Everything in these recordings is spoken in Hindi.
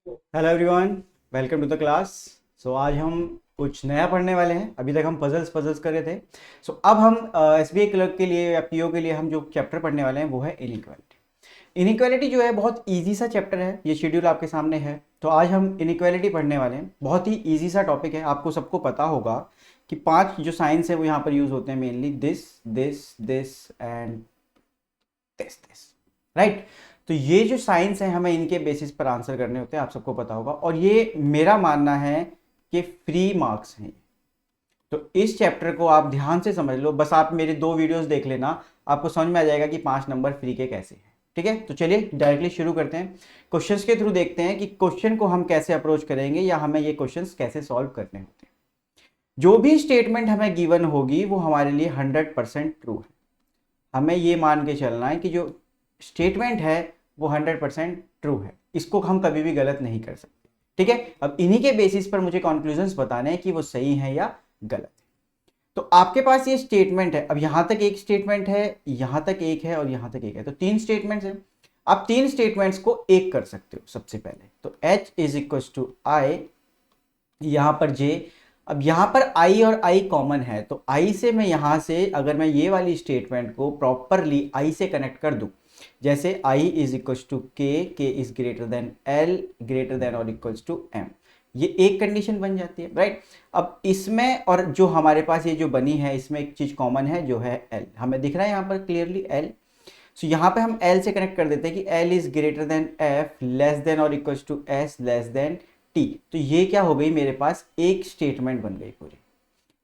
Hello everyone, welcome to the class. So आज हम कुछ नया पढ़ने वाले हैं। अभी तक हम पजल्स पजल्स कर रहे थे। सो अब हम एसबीआई क्लर्क के लिए या पीओ के लिए हम जो चैप्टर पढ़ने वाले हैं वो है इनइक्वालिटी। इनइक्वालिटी जो है बहुत इजी सा चैप्टर है। ये शेड्यूल आपके सामने है। तो आज हम इनइक्वालिटी पढ़ने वाले हैं। बहुत ही इजी सा टॉपिक है। आपको सबको पता होगा कि 5 जो साइंस है वो यहाँ पर यूज होते हैं, mainly this this this and this, right. तो ये जो साइंस है हमें इनके बेसिस पर आंसर करने होते हैं, आप सबको पता होगा। और ये मेरा मानना है कि फ्री मार्क्स हैं। तो इस चैप्टर को आप ध्यान से समझ लो, बस आप मेरे 2 वीडियोस देख लेना, आपको समझ में आ जाएगा कि 5 नंबर फ्री के कैसे हैं। ठीक है, तो चलिए डायरेक्टली शुरू करते हैं। क्वेश्चंस के थ्रू देखते हैं कि क्वेश्चन को हम कैसे अप्रोच करेंगे या हमें ये क्वेश्चंस कैसे सॉल्व करने होते हैं। जो भी स्टेटमेंट हमें गिवन होगी वो हमारे लिए 100% ट्रू है। हमें ये मान के चलना है कि जो स्टेटमेंट है वो 100% ट्रू है, इसको हम कभी भी गलत नहीं कर सकते। ठीक है, अब इन्हीं के बेसिस पर मुझे कंक्लूजन्स बताने हैं कि वो सही है या गलत है। तो आपके पास ये स्टेटमेंट है। अब यहां तक एक स्टेटमेंट है, यहां तक एक है और यहां तक एक है, तो 3 स्टेटमेंट्स है। आप 3 स्टेटमेंट्स को एक कर सकते हो। सबसे पहले तो h इज इक्वल टू आई, यहां पर j। अब यहां पर i और i कॉमन है, तो i से मैं यहां से अगर मैं ये वाली स्टेटमेंट को प्रॉपरली i से कनेक्ट कर दूं, जैसे i इज इक्वल टू के is greater then l, greater than और इक्वल टू m, ये एक कंडीशन बन जाती है, राइट। अब इसमें और जो हमारे पास ये जो बनी है इसमें एक चीज कॉमन है जो है l, हमें दिख रहा है यहाँ पर क्लियरली l। सो यहाँ पे हम l से कनेक्ट कर देते हैं कि l is greater than f, less than और equal to s, less than t। तो ये क्या हो गई, मेरे पास एक स्टेटमेंट बन गई पूरी,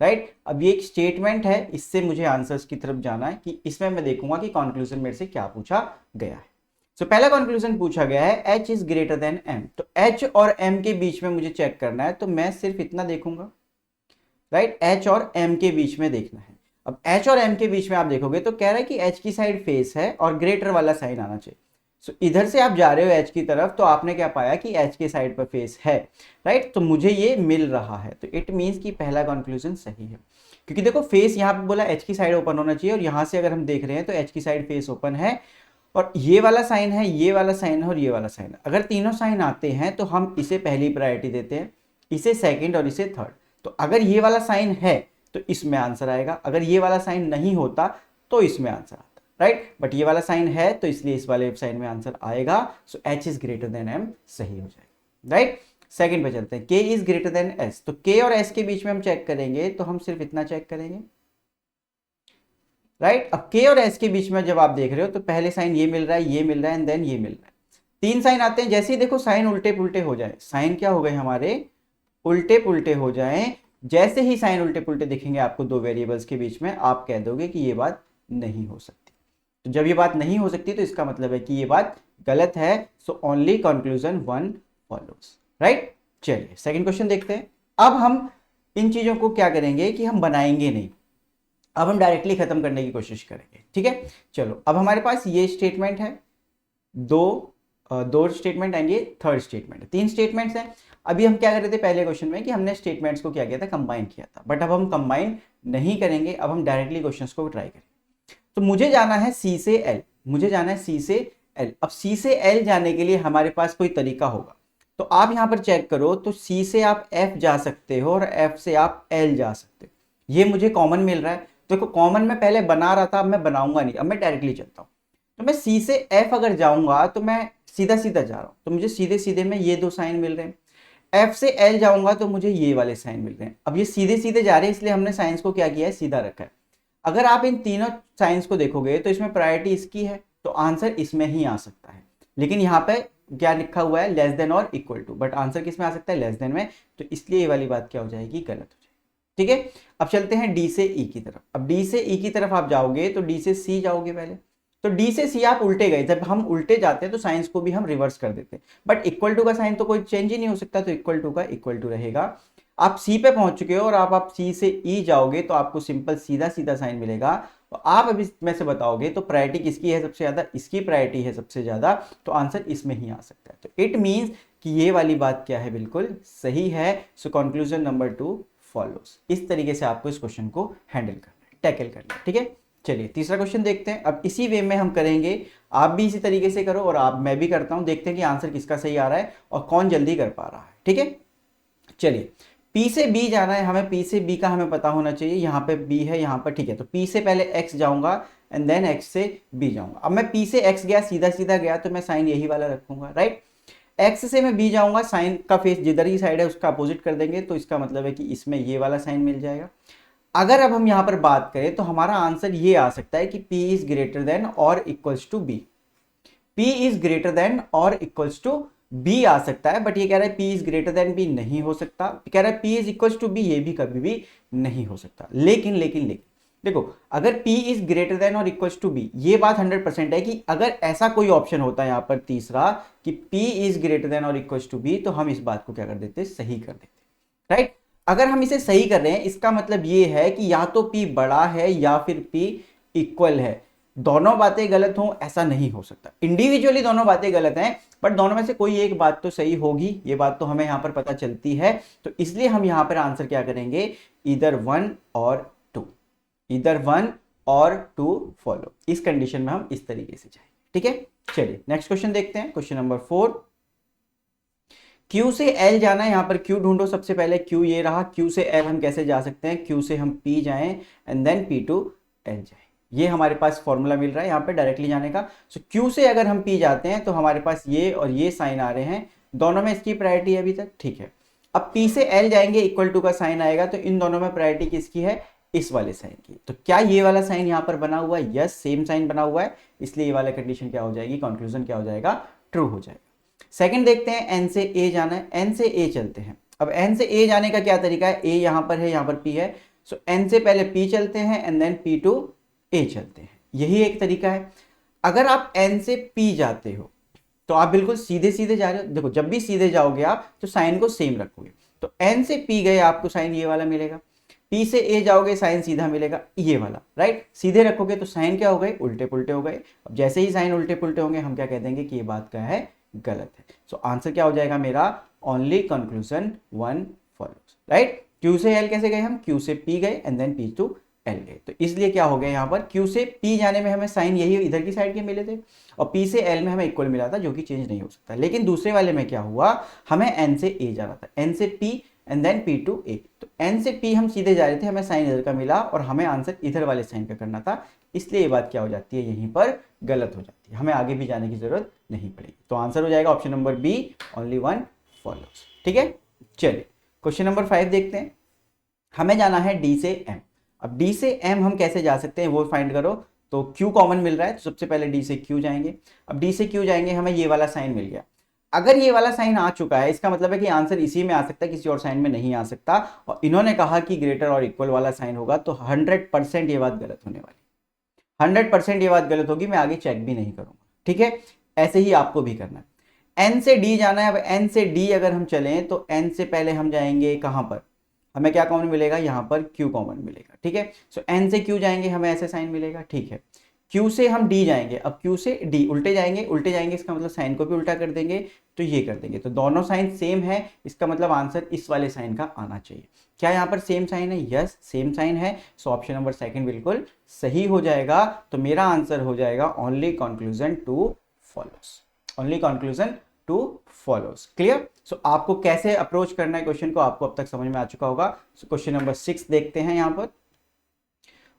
राइट। अब ये एक स्टेटमेंट है, इससे मुझे आंसर्स की तरफ जाना है कि इसमें मैं देखूंगा कि कंक्लूजन मेरे से क्या पूछा गया है। सो पहला कंक्लूजन पूछा गया है h is greater then m। तो h और m के बीच में मुझे चेक करना है, तो मैं सिर्फ इतना देखूंगा, राइट। h और m के बीच में देखना है। अब h और m के बीच में आप देखोगे तो कह रहा है कि h की साइड फेस है और ग्रेटर वाला साइन आना चाहिए। सो इधर से आप जा रहे हो h की तरफ, तो आपने क्या पाया कि h के साइड पर फेस है, राइट। तो मुझे ये मिल रहा है, तो इट मीन्स कि पहला कंक्लूजन सही है। क्योंकि देखो फेस यहाँ पे बोला h की साइड ओपन होना चाहिए, और यहाँ से अगर हम देख रहे हैं तो h की साइड फेस ओपन है, और ये वाला साइन है, ये वाला साइन है और ये वाला साइन है। अगर तीनों साइन आते हैं तो हम इसे पहली प्रायोरिटी देते हैं, इसे सेकंड और इसे थर्ड। तो अगर ये वाला साइन है तो इसमें आंसर आएगा, अगर ये वाला साइन नहीं होता तो इसमें आंसर आता, राइट। बट ये वाला साइन है तो इसलिए इस वाले साइन में आंसर आएगा। सो h is greater then m सही हो जाएगा, राइट। सेकंड पे चलते हैं, k is greater then s। तो k और s के बीच में हम चेक करेंगे, तो हम सिर्फ इतना चेक करेंगे, राइट। अब k और s के बीच में जब आप देख रहे हो तो पहले साइन ये मिल रहा है, ये मिल रहा है एंड देन ये मिल रहा है। 3 साइन आते हैं, जैसे ही देखो साइन उल्टे पुल्टे हो जाए, साइन क्या हो गए हमारे, उल्टे पुल्टे हो जाएं। जैसे ही साइन उल्टे पुल्टे दिखेंगे आपको दो वेरिएबल्स के बीच में, आप कह दोगे कि ये बात नहीं हो सकती। तो जब ये बात नहीं हो सकती तो इसका मतलब है कि ये बात गलत है। So only conclusion 1 follows, right. चलिए सेकंड क्वेश्चन देखते हैं। अब हम इन चीजों को क्या करेंगे कि हम बनाएंगे नहीं, अब हम डायरेक्टली खत्म करने की कोशिश करेंगे, ठीक है। चलो अब हमारे पास ये स्टेटमेंट है, दो स्टेटमेंट एंड ये थर्ड स्टेटमेंट है, 3 स्टेटमेंट्स हैं। अभी हम क्या कर रहे थे पहले क्वेश्चन में कि हमने स्टेटमेंट्स को क्या किया था, कंबाइन किया था। बट अब हम कंबाइन नहीं करेंगे, अब हम डायरेक्टली क्वेश्चंस को ट्राई करेंगे। तो मुझे जाना है सी से एल, मुझे जाना है सी से एल। अब सी से एल जाने के लिए हमारे पास कोई तरीका होगा, तो आप यहां पर चेक करो, तो सी से आप एफ जा सकते हो और एफ से आप एल जा सकते हो। ये मुझे कॉमन मिल रहा है। देखो कॉमन में पहले बना रहा था, अब मैं बनाऊंगा नहीं, अब मैं डायरेक्टली चलता हूं। तो मैं सी से एफ अगर जाऊंगा तो मैं सीधा सीधा जा रहा हूं, तो मुझे सीधे सीधे में ये 2 साइन मिल रहे हैं। एफ से एल जाऊंगा तो मुझे ये वाले साइन मिल रहे हैं। अब ये सीधे सीधे जा रहे हैं, इसलिए हमने साइंस को क्या किया है, सीधा रखा है। अगर आप इन तीनों साइंस को देखोगे तो इसमें प्रायोरिटी इसकी है, तो आंसर इसमें ही आ सकता है। लेकिन यहाँ पे क्या लिखा हुआ है, लेस देन और इक्वल टू, बट आंसर किस में आ सकता है, लेस देन में। तो इसलिए ये वाली बात क्या हो जाएगी, गलत हो जाएगी, ठीक है। अब चलते हैं डी से ई की तरफ। अब डी से ई की तरफ आप जाओगे तो डी से सी जाओगे पहले, तो डी से सी आप उल्टे गए। जब हम उल्टे जाते हैं तो साइंस को भी हम रिवर्स कर देते हैं, बट इक्वल टू का साइन तो कोई चेंज ही नहीं हो सकता, तो इक्वल टू का इक्वल टू रहेगा। आप सी पे पहुंच चुके हो और आप सी से ई जाओगे तो आपको सिंपल सीधा सीधा साइन मिलेगा। तो आप अभी में से बताओगे तो प्रायोरिटी किसकी है सबसे ज्यादा, इसकी प्रायोरिटी है सबसे ज्यादा, तो आंसर इसमें ही आ सकता है। तो इट मीन्स कि ये वाली बात क्या है, बिल्कुल सही है। So conclusion number 2 follows. इस तरीके से आपको इस क्वेश्चन को हैंडल करना है, टैकल करना है, ठीक है। चलिए तीसरा क्वेश्चन देखते हैं। अब इसी वे में हम करेंगे, आप भी इसी तरीके से करो और मैं भी करता हूं, देखते हैं कि आंसर किसका सही आ रहा है और कौन जल्दी कर पा रहा है। ठीक है, चलिए P से B जाना है हमें, P से B का हमें पता होना चाहिए। यहाँ पे B है यहाँ पर, ठीक है। तो P से पहले X जाऊंगा एंड देन X से B जाऊंगा। अब मैं P से X गया, सीधा सीधा गया, तो मैं साइन यही वाला रखूंगा, राइट। X से मैं B जाऊंगा, साइन का फेस जिधर ही साइड है उसका अपोजिट कर देंगे, तो इसका मतलब है कि इसमें ये वाला साइन मिल जाएगा। अगर अब हम यहाँ पर बात करें तो हमारा आंसर ये आ सकता है कि P इज ग्रेटर देन और equals to B। P is greater than और इक्वल्स टू B आ सकता है, बट ये कह रहा है P is greater than B नहीं हो सकता। कह रहा है P is equals to B, ये भी कभी भी नहीं हो सकता। लेकिन लेकिन लेकिन देखो, अगर P इज ग्रेटर देन और इक्वल्स टू B, ये बात 100% है कि अगर ऐसा कोई ऑप्शन होता है यहाँ पर तीसरा कि P इज ग्रेटर देन और इक्वल्स टू B, तो हम इस बात को क्या कर देते, सही कर देते, राइट। अगर हम इसे सही कर रहे हैं, इसका मतलब ये है कि या तो P बड़ा है या फिर P इक्वल है। दोनों बातें गलत हों ऐसा नहीं हो सकता। इंडिविजुअली दोनों बातें गलत हैं, बट दोनों में से कोई एक बात तो सही होगी, ये बात तो हमें यहां पर पता चलती है। तो इसलिए हम यहां पर आंसर क्या करेंगे, ईदर 1 और 2, ईदर 1 और 2 फॉलो। इस कंडीशन में हम इस तरीके से जाएंगे, ठीक है। चलिए नेक्स्ट क्वेश्चन देखते हैं, क्वेश्चन नंबर 4। Q से L जाना है, यहां पर Q ढूंढो। सबसे पहले Q ये रहा, Q से L हम कैसे जा सकते हैं, Q से हम P जाएं and then P to L जाएं। ये हमारे पास फॉर्मूला मिल रहा है यहाँ पे डायरेक्टली जाने का। सो Q से अगर हम P जाते हैं तो हमारे पास ये और ये साइन आ रहे हैं, दोनों में इसकी प्रायोरिटी है अभी तक, ठीक है। अब P से L जाएंगे, इक्वल टू का साइन आएगा, तो इन दोनों में प्रायोरिटी किसकी है, इस वाले साइन की। तो क्या ये वाला साइन यहाँ पर बना हुआ है, यस सेम साइन बना हुआ है, इसलिए ये वाला कंडीशन क्या हो जाएगी, कंक्लूजन क्या हो जाएगा, ट्रू हो जाएगा। सेकंड देखते हैं, N से A जाना है, N से A चलते हैं। अब N से A जाने का क्या तरीका है, A यहाँ पर है, यहाँ पर P है, सो N से पहले P चलते हैं and then P to A चलते हैं, यही एक तरीका है। अगर आप N से P जाते हो तो आप बिल्कुल सीधे सीधे जा रहे हो। देखो जब भी सीधे जाओगे आप तो साइन को सेम रखोगे, तो N से P गए आपको साइन ये वाला मिलेगा, P से A जाओगे साइन सीधा मिलेगा ये वाला, राइट। सीधे रखोगे तो साइन क्या हो गए, उल्टे पुल्टे हो गए। अब जैसे ही साइन उल्टे पुल्टे होंगे हम क्या कह देंगे कि ये बात क्या है, गलत है। सो आंसर क्या हो जाएगा मेरा, only conclusion 1 follows, right. Q से L कैसे गए हम, Q से P गए and then P to L गए, तो इसलिए क्या हो गया यहाँ पर, Q से P जाने में हमें साइन यही इधर की साइड के मिले थे और P से L में हमें इक्वल मिला था, जो कि चेंज नहीं हो सकता। लेकिन दूसरे वाले में क्या हुआ, हमें N से A जाना था, N से P and then P to A। तो N से P हम सीधे जा रहे थे, हमें साइन इधर का मिला और हमें आंसर इधर वाले साइन का करना था, इसलिए ये बात क्या हो जाती है, यहीं पर गलत हो जाती है, हमें आगे भी जाने की जरूरत नहीं पड़ेगी। तो आंसर हो जाएगा option number B, only 1 follows, ठीक है। चलिए क्वेश्चन नंबर 5 देखते हैं। हमें जाना है D से M। अब D से M हम कैसे जा सकते हैं वो फाइंड करो। तो Q कॉमन मिल रहा है, तो सबसे पहले D से Q जाएंगे। अब D से Q जाएंगे, हमें ये वाला साइन मिल गया। अगर ये वाला साइन आ चुका है, इसका मतलब है कि आंसर इसी में आ सकता है, किसी और साइन में नहीं आ सकता। और इन्होंने कहा कि ग्रेटर और इक्वल वाला साइन होगा, तो 100% ये बात गलत होने वाली, 100% ये बात गलत होगी, मैं आगे चेक भी नहीं करूंगा, ठीक है। ऐसे ही आपको भी करना है। N से D जाना है। अब N से D अगर हम चलें तो N से पहले हम जाएंगे कहां पर, हमें क्या कॉमन मिलेगा, यहाँ पर Q कॉमन मिलेगा, ठीक है। सो N से Q जाएंगे, हमें ऐसे साइन मिलेगा, ठीक है। Q से हम D जाएंगे, अब Q से D उल्टे जाएंगे, उल्टे जाएंगे इसका मतलब साइन को भी उल्टा कर देंगे, तो ये कर देंगे, तो दोनों साइन सेम है, इसका मतलब आंसर इस वाले साइन का आना चाहिए। क्या यहाँ पर सेम साइन है, यस सेम साइन है। सो ऑप्शन नंबर 2 बिल्कुल सही हो जाएगा। तो मेरा आंसर हो जाएगा only conclusion 2 follows, only conclusion 2 follows. Clear. So आपको कैसे अप्रोच करना है क्वेश्चन को आपको अब तक समझ में आ चुका होगा। सो क्वेश्चन नंबर 6 देखते हैं यहाँ पर।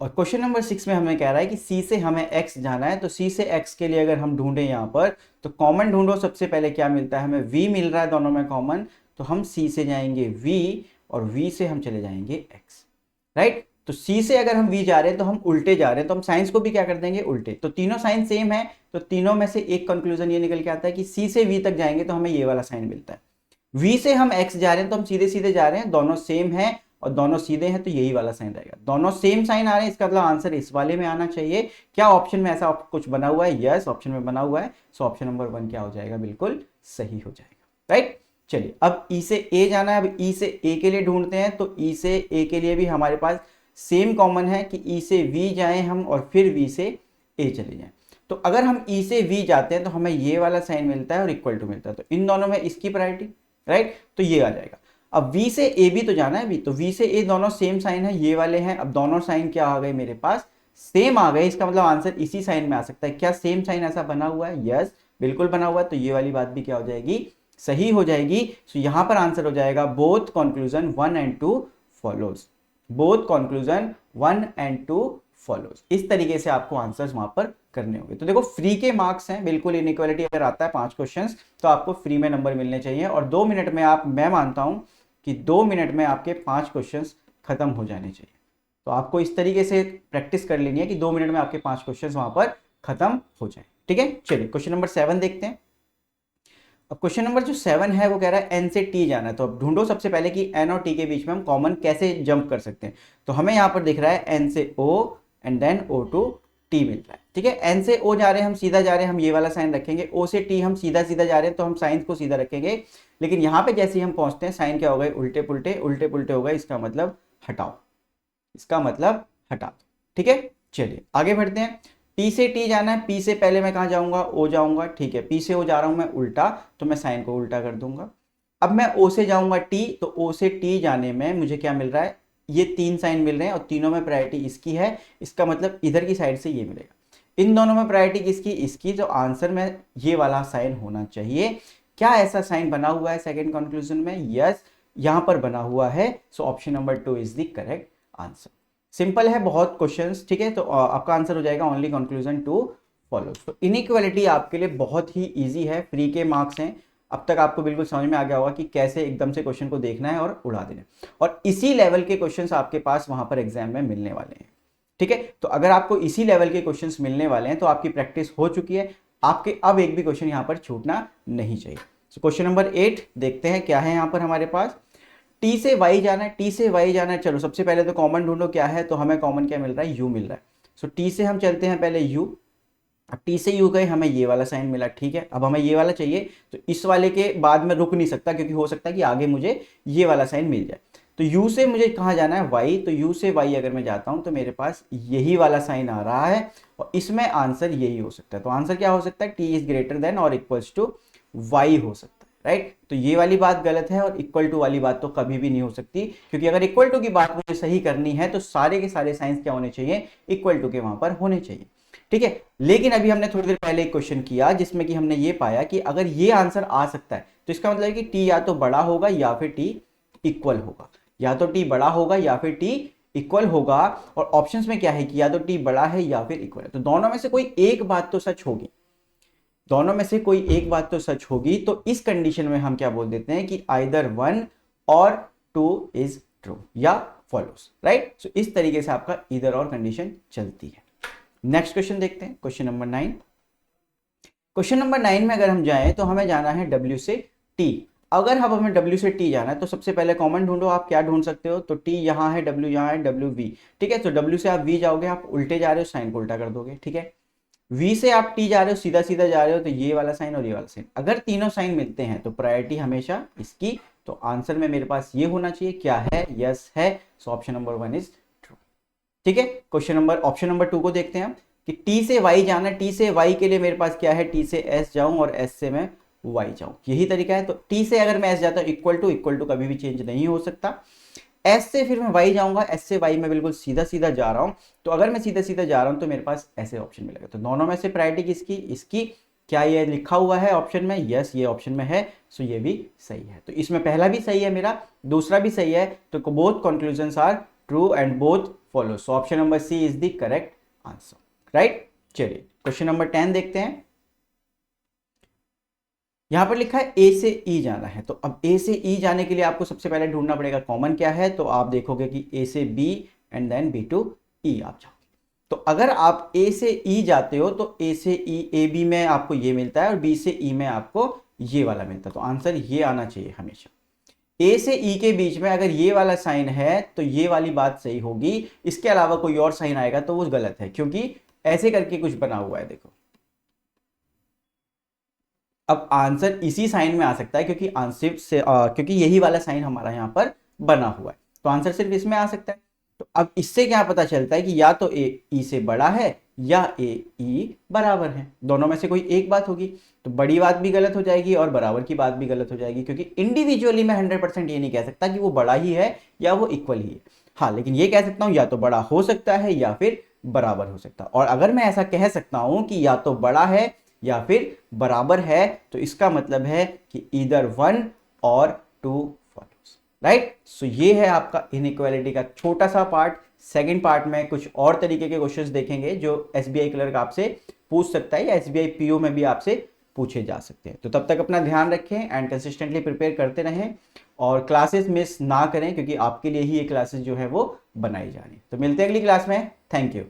और क्वेश्चन नंबर 6 में हमें कह रहा है कि C से हमें X जाना है। तो C से X के लिए अगर हम ढूंढें यहाँ पर, तो कॉमन ढूंढो। सबसे पहले क्या मिलता है, हमें V मिल रहा है दोनों में कॉमन, तो हम C से जाएंगे V और V से हम चले जाएंगे X, राइट। तो C से अगर हम V जा रहे हैं तो हम उल्टे जा रहे हैं, तो हम साइंस को भी क्या कर देंगे, उल्टे। तो तीनों साइन सेम है, तो तीनों में से एक कंक्लूजन ये निकल के आता है कि C से V तक जाएंगे तो हमें ये वाला साइन मिलता है। V से हम X जा रहे हैं तो हम सीधे सीधे जा रहे हैं, दोनों सेम है और दोनों सीधे हैं, तो यही वाला साइन रहेगा। दोनों सेम साइन आ रहे हैं, इसका मतलब आंसर इस वाले में आना चाहिए। क्या ऑप्शन में ऐसा कुछ बना हुआ है, यस ऑप्शन में बना हुआ है। सो ऑप्शन नंबर 1 क्या हो जाएगा, बिल्कुल सही हो जाएगा, राइट। चलिए अब E से A जाना है। अब E से A के लिए ढूंढते हैं। तो E से A के लिए भी हमारे पास सेम कॉमन है कि E से V जाएं हम और फिर V से A चले जाएं। तो अगर हम E से V जाते हैं तो हमें ये वाला साइन मिलता है और इक्वल टू मिलता है, तो इन दोनों में इसकी प्रायोरिटी, राइट। तो ये आ जाएगा। अब V से A भी तो जाना है, भी तो V से A दोनों सेम साइन है, ये वाले हैं। अब दोनों साइन क्या आ गए मेरे पास, सेम आ गए, इसका मतलब आंसर इसी साइन में आ सकता है। क्या सेम साइन ऐसा बना हुआ है? यस, बिल्कुल बना हुआ है। तो ये वाली बात भी क्या हो जाएगी? सही हो जाएगी। सो यहां पर आंसर हो जाएगा both conclusion 1 and 2 follows. Both conclusion 1 and 2 follows. इस तरीके से आपको आंसर्स वहां पर करने होंगे। तो देखो फ्री के मार्क्स हैं, बिल्कुल इनइक्वालिटी अगर आता है 5 क्वेश्चंस तो आपको फ्री में नंबर मिलने चाहिए, और 2 मिनट में आप, मैं मानता हूं कि 2 मिनट में आपके 5 क्वेश्चंस खत्म हो जाने चाहिए। तो आपको इस तरीके से प्रैक्टिस कर लेनी है कि 2 मिनट में आपके 5 क्वेश्चंस वहां पर खत्म हो जाए। ठीक है, चलिए क्वेश्चन नंबर 7 देखते हैं। अब क्वेश्चन नंबर जो 7 है वो कह रहा है एन से टी जाना है। तो अब ढूंढो सबसे पहले कि एन और टी के बीच में हम कॉमन कैसे जंप कर सकते हैं। तो हमें यहां पर दिख रहा है एन से O and then O to T मिल रहा है। ठीक है, एन से ओ जा रहे हैं, हम सीधा जा रहे हैं, हम ये वाला साइन रखेंगे। ओ से टी हम सीधा सीधा जा रहे हैं तो हम साइन को सीधा रखेंगे। लेकिन यहाँ पे जैसे ही हम पहुंचते हैं साइन क्या हो गए? उल्टे पुल्टे, उल्टे पुल्टे हो गए। इसका मतलब हटाओ, इसका मतलब हटा दो। ठीक है, चलिए आगे बढ़ते हैं। पी से टी जाना है, पी से पहले मैं कहाँ जाऊंगा? ओ जाऊंगा। ठीक है, पी से ओ जा रहा हूं मैं उल्टा, तो मैं साइन को उल्टा कर दूंगा। अब मैं ओ से जाऊंगा टी, तो ओ से टी जाने में मुझे क्या मिल रहा है? ये 3 साइन मिल रहे हैं और तीनों में प्रायोरिटी इसकी है। इसका मतलब इधर की साइड से ये मिलेगा। इन दोनों में प्रायोरिटी किसकी? इसकी। तो आंसर में ये वाला साइन होना चाहिए। क्या ऐसा साइन बना हुआ है सेकेंड कंक्लूजन में? यस, यहां पर बना हुआ है। सो option number 2 is the correct answer. Simple है बहुत क्वेश्चंस। ठीक है, तो आपका आंसर हो जाएगा ओनली कंक्लूजन 2 फॉलोज। तो इनइक्वालिटी आपके लिए बहुत ही इजी है, फ्री के मार्क्स हैं। अब तक आपको बिल्कुल समझ में आ गया होगा कि कैसे एकदम से क्वेश्चन को देखना है और उड़ा देना है। और इसी लेवल के क्वेश्चंस आपके पास वहां पर एग्जाम में मिलने वाले हैं। ठीक है, तो अगर आपको इसी लेवल के क्वेश्चंस मिलने वाले हैं तो आपकी प्रैक्टिस हो चुकी है। आपके अब एक भी क्वेश्चन यहां पर छूटना नहीं चाहिए। क्वेश्चन नंबर 8 देखते हैं क्या है यहां पर हमारे पास। टी से वाई जाना है, टी से वाई जाना है। चलो सबसे पहले तो कॉमन ढूंढो क्या है। तो हमें कॉमन क्या मिल रहा है? यू मिल रहा है। सो टी से हम चलते हैं पहले यू। अब टी से यू गए, हमें ये वाला साइन मिला। ठीक है, अब हमें ये वाला चाहिए, तो इस वाले के बाद में रुक नहीं सकता क्योंकि हो सकता है कि आगे मुझे ये वाला साइन मिल जाए। तो यू से मुझे कहाँ जाना है? वाई। तो यू से वाई अगर मैं जाता हूं तो मेरे पास यही वाला साइन आ रहा है और इसमें आंसर यही हो सकता है। तो आंसर क्या हो सकता है? टी इज ग्रेटर देन और इक्वल्स टू वाई हो सकता है। राइट, तो ये वाली बात गलत है और इक्वल टू वाली बात तो कभी भी नहीं हो सकती, क्योंकि अगर इक्वल टू की बात मुझे सही करनी है तो सारे के सारे साइंस क्या होने चाहिए? इक्वल टू के वहां पर होने चाहिए। ठीक है, लेकिन अभी हमने थोड़ी देर पहले एक क्वेश्चन किया जिसमें कि हमने ये पाया कि अगर ये आंसर आ सकता है तो इसका मतलब है कि टी या तो बड़ा होगा या फिर टी इक्वल होगा। या तो टी बड़ा होगा या फिर टी इक्वल होगा। और ऑप्शंस में क्या है कि या तो टी बड़ा है या फिर इक्वल है। तो दोनों में से कोई एक बात तो सच होगी, दोनों में से कोई एक बात तो सच होगी। तो इस कंडीशन में हम क्या बोल देते हैं कि आइदर 1 और 2 इज ट्रू या फॉलोस। राइट, सो इस तरीके से आपका इधर और कंडीशन चलती है। नेक्स्ट क्वेश्चन देखते हैं, क्वेश्चन नंबर 9। क्वेश्चन नंबर 9 में अगर हम जाएं तो हमें जाना है W से T। अगर अब हमें W से T जाना है तो सबसे पहले कॉमन ढूंढो। आप क्या ढूंढ सकते हो? तो T यहाँ है, W यहाँ है, WV। ठीक है, तो W से आप V जाओगे, आप उल्टे जा रहे हो, साइन को उल्टा कर दोगे। ठीक है, V से आप T जा रहे हो, सीधा सीधा जा रहे हो, तो ये वाला साइन और ये वाला साइन। अगर तीनों साइन मिलते हैं तो प्रायोरिटी हमेशा इसकी। तो आंसर में मेरे पास ये होना चाहिए। क्या है? यस है। सो ऑप्शन नंबर 1 इज ट्रू। ठीक है, ऑप्शन नंबर 2 को देखते हैं हम कि T से Y जाना है। T से Y के लिए मेरे पास क्या है? T से S जाऊं और S से मैं Y जाऊं, यही तरीका है। तो T से अगर मैं S जाता हूं, इक्वल टू कभी भी चेंज नहीं हो सकता। S से फिर मैं Y जाऊंगा, S से Y मैं बिल्कुल सीधा सीधा जा रहा हूं। तो अगर मैं सीधा सीधा जा रहा हूं तो मेरे पास ऐसे ऑप्शन मिलेगा। तो दोनों में से प्रायोरिटी किसकी? इसकी। क्या ये लिखा हुआ है ऑप्शन में? यस, ये ऑप्शन में है। सो ये भी सही है। तो इसमें पहला भी सही है मेरा, दूसरा भी सही है। तो both conclusions are true and both follow. So option number C is the correct answer. Right, चलिए क्वेश्चन नंबर 10 देखते हैं। यहां पर लिखा है ए से ई जाना है। तो अब ए से ई जाने के लिए आपको सबसे पहले ढूंढना पड़ेगा कॉमन क्या है। तो आप देखोगे कि ए से B and then B to E आप जाओगे। तो अगर आप ए से ई जाते हो तो ए से ई, ए बी में आपको ये मिलता है और बी से ई में आपको ये वाला मिलता है। तो आंसर ये आना चाहिए हमेशा। ए से ई के बीच में अगर ये वाला साइन है तो ये वाली बात सही होगी। इसके अलावा कोई और साइन आएगा तो वो गलत है, क्योंकि ऐसे करके कुछ बना हुआ है। देखो, अब आंसर इसी साइन में आ सकता है क्योंकि आंसर से क्योंकि यही वाला साइन हमारा यहां पर बना हुआ है। तो आंसर सिर्फ इसमें आ सकता है। तो अब इससे क्या पता चलता है कि या तो ए ई से बड़ा है या ए ई बराबर है। दोनों में से कोई एक बात होगी। तो बड़ी बात भी गलत हो जाएगी और बराबर की बात भी गलत हो जाएगी, क्योंकि इंडिविजुअली मैं 100% ये नहीं कह सकता कि वो बड़ा ही है या वो इक्वल ही है। हाँ, लेकिन ये कह सकता हूं या तो बड़ा हो सकता है या फिर बराबर हो सकता। और अगर मैं ऐसा कह सकता हूं कि या तो बड़ा है या फिर बराबर है, तो इसका मतलब है कि ईदर 1 और 2 फॉलोज, राइट। सो ये है आपका इनइक्वालिटी का छोटा सा पार्ट। सेकंड पार्ट में कुछ और तरीके के क्वेश्चंस देखेंगे जो एसबीआई क्लर्क आपसे पूछ सकता है या एसबीआई पीओ में भी आपसे पूछे जा सकते हैं। तो तब तक अपना ध्यान रखें एंड कंसिस्टेंटली प्रिपेयर करते रहें और क्लासेस मिस ना करें, क्योंकि आपके लिए ही ये क्लासेस जो है वो बनाई जा रही है। तो मिलते हैं अगली क्लास में। Thank you.